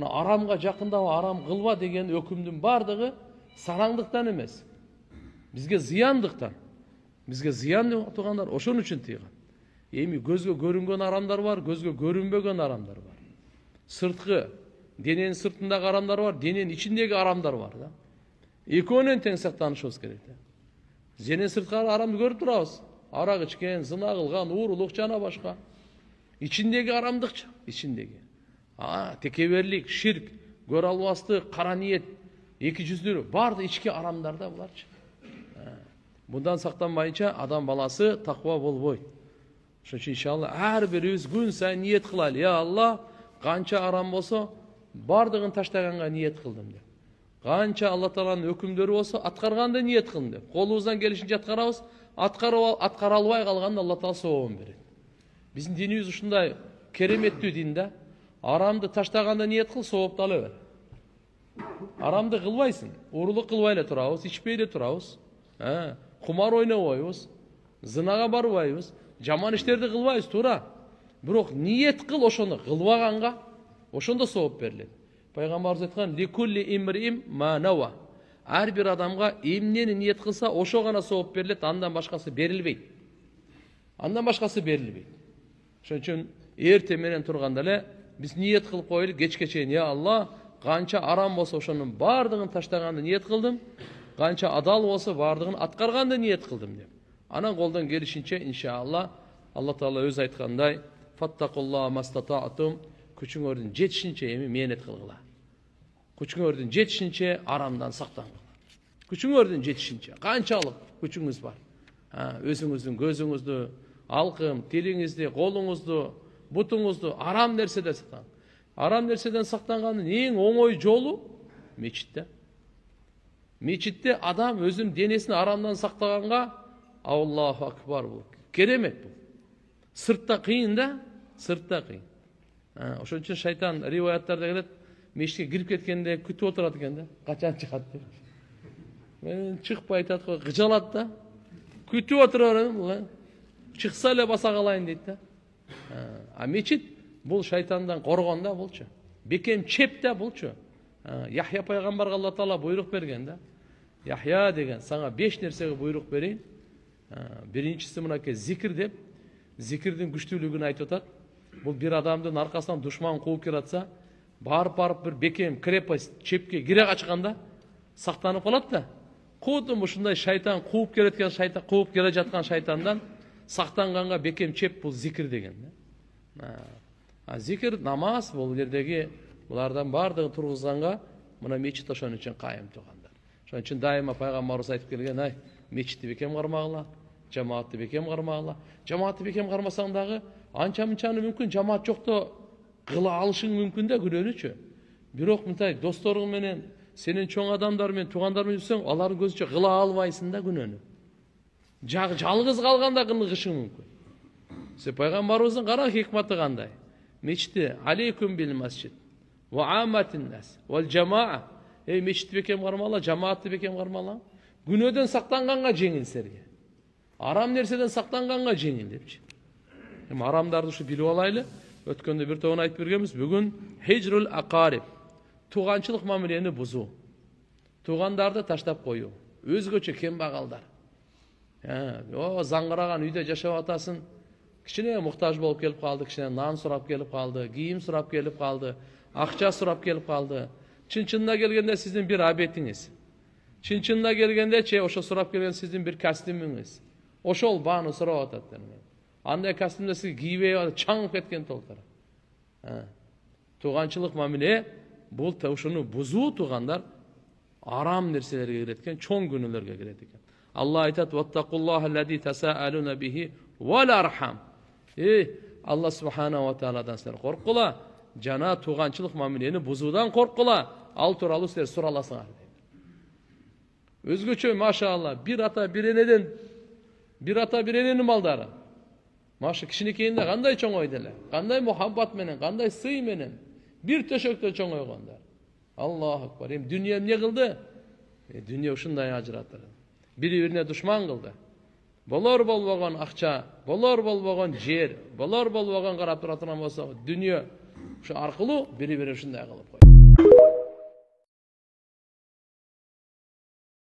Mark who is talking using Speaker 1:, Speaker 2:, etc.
Speaker 1: Aramga жакындабы, арам кылба деген өкүмдүн бардыгы сараңдыктан эмес. Бизге зыяндыктан. Бизге зыян деп тургандар ошон үчүн тыйган. Эми көзгө көрүнгөн арамдар бар, көзгө көрүнбөгөн арамдар бар. Сырткы, дененин сыртындагы арамдар бар, дененин ичиндеги арамдар бар да. Экөөнөн тең сактанышыбыз керек да. Дененин сырткы арамды көрүп турабыз. Арак ичкен, зына кылган, уурулук жана башка. İçindeki aramdıkça, içindeki. Tekebberlik, şirk, gör albastı, kara niyet, iki yüzlülük bardı içki aramlarda bularçı. Bundan saklanmayınca adam balası takva bol boy. Şunun için inşallah her birimiz gün sayın niyet kılal. Ya Allah, kança aram olsa bardığın taştaganga niyet kıldım de. Kança Allah Taala'nın hükümleri olsa atkarganda niyet kıldım de. Kolumuzdan gelişince atkarabız, atkaralbay kalganda Allah Taala soğuğun verir. Bizim dinimiz ушундай кереметтүү дин да. Арамды таштаганда ниет кыл, соопту ала бер. Арамды кылбайсың, уурулук кылбай эле турабыз, ичпей эле турабыз. Кумар ойнобойбуз, зынага барбайбыз, жаман иштерди кылбайбыз, туура. Бирок ниет кыл ошону кылбаганга, ошондо сооп берилет. Пайгамбарыбыз айткан: "Ликулли имриим ма нава." Ар бир адамга эмнени ниет кылса, ошо гана сооп берилет, андан башкасы берилбейт. Андан башкасы берилбейт. Şunun için erte menen turganda эле биз ниет кылып коелук кечке чейин. Ya Allah, канча арам болсо ошонун бардыгын таштаганды ниет кылдым, канча адал болсо бардыгын аткарганды ниет кылдым деп. Анан колдон келишинче иншалла Алла Таала өз айткандай: "Фаттакулла мастатаатум", күчүңөрдүн жетишинче эми мээнет кылгыла. Күчүңөрдүн жетишинче арамдан сактангыла. Күчүңөрдүн жетишинче канчалык күчүңүз бар. Өзүңүздүн көзүңүздү, алкым, тилиңизди, колуңузду, бутуңузду арам нерседен сактан. Арам нерседен сактанганын эң оңой жолу мечитте. Мечитте адам өзүнүн денесин арамдан сактаганга Аллаху акбар бул. Керемет бул. Сыртта кыйын да, сыртта кыйын. Ошон үчүн шайтан риваяттарда келет, мечитке кирип кеткенде күтүп отурат экен да, качан чыгат деп. Мен чыкпай айтат го, кыжалат да. Күтүп отурам, чыкса эле баса калайын дейт да. Мечит бул шайтандан коргон да булчу. Бекем чеп да булчу. Яхья пайгамбарга Алла Таала буйрук берген да. Яхья деген, сага 5 нерсеге буйрук берейин. Биринчиси мынакей зикир деп, зикирдин күчтүүлүгүн айтып атат. Бул бир адамдын аркасынан душман кууп келатса, барып бир бекем крепость чепке кире качканда сактанып калат да. Кудум ушундай шайтан кууп келеткен шайтан, кууп келе жаткан шайтандан сактанганга бекем чеп бул зикир деген да. Зикир, намаз бул жердеги булардан бардыгын тургузганга мына мечит ошон үчүн кайым тургандар. Ошон үчүн дайыма пайгамбарыбыз айтып келген: мечитти бекем кармагыла, жамаатты бекем кармагыла. Жамаатты бекем кармасаң дагы анча-мынчаны мүмкүн жамаат жокто кыла алышың мүмкүн да күнөөнүчү. Бирок мындай досторуң менен, сенин чоң адамдар менен, туугандар менен жүрсөң, алардын көзүнчө кыла албайсың да күнөөнү. Жалгыз калганда кылышың мүмкүн. Пайгамбарыбыздын кара хикматы кандай? Мечитти алейкум бил масжид ва аматин нас вал жамаа. Мечитти бекем кармала, жамаатты бекем кармала. Күнөөдөн сактанганга жеңил силерге. Арам нерседен сактанганга жеңил депчи. Арамдарды ушу билип алайлы. Өткөндө бир тобун айтып бергенбиз. Бүгүн хижрул акариб, туганчылык мамилени бузуу. Тугандарды таштап коюу. Өзгөчө кембагалдар. Заңгыраган үйдө жашап атасың. Кичине муктаж болуп келип калды, кичине нан сурап келип калды, кийим сурап келип калды, акча сурап келип калды. Чын-чынына келгенде сиздин бир абетиңиз. Чын-чынына келгенде ошо сурап келген сиздин бир костюмуңуз. Ошол бааны сурап атат. Андай костюмда сиз кийбей чаңып кеткен толтура. Туганчылык мамиле бул ушуну бузуу тугандар арам нерселерге кирет экен, чоң күнөөлөргө кирет экен. Allah aytat: "Vattaqullaha allazi tasaaluna bihi wal arham." Allah subhanahu wa ta'aladan sizler korkula, jana tuğançılık mamileni buzуудан korkula, al turalı sizler suralasыңар. Özgöçö maşallah bir ata bir enenin maldары. Maşa kişinekeyinde kanday çoң oydeler, kanday muhabbat menen, kanday sый menen, bir töşöktö çoң oygonдар. Allahu akbar. Dünya ne kıldı? Dünya ушундай ажыратыр. Biri-birine düşman kıldı. Bolor bolbogon akça, bolor bolbogon jer, bolor bolbogon karap turatan bolsa dünya Ошо аркылуу бири-бири ушундай кылып койду.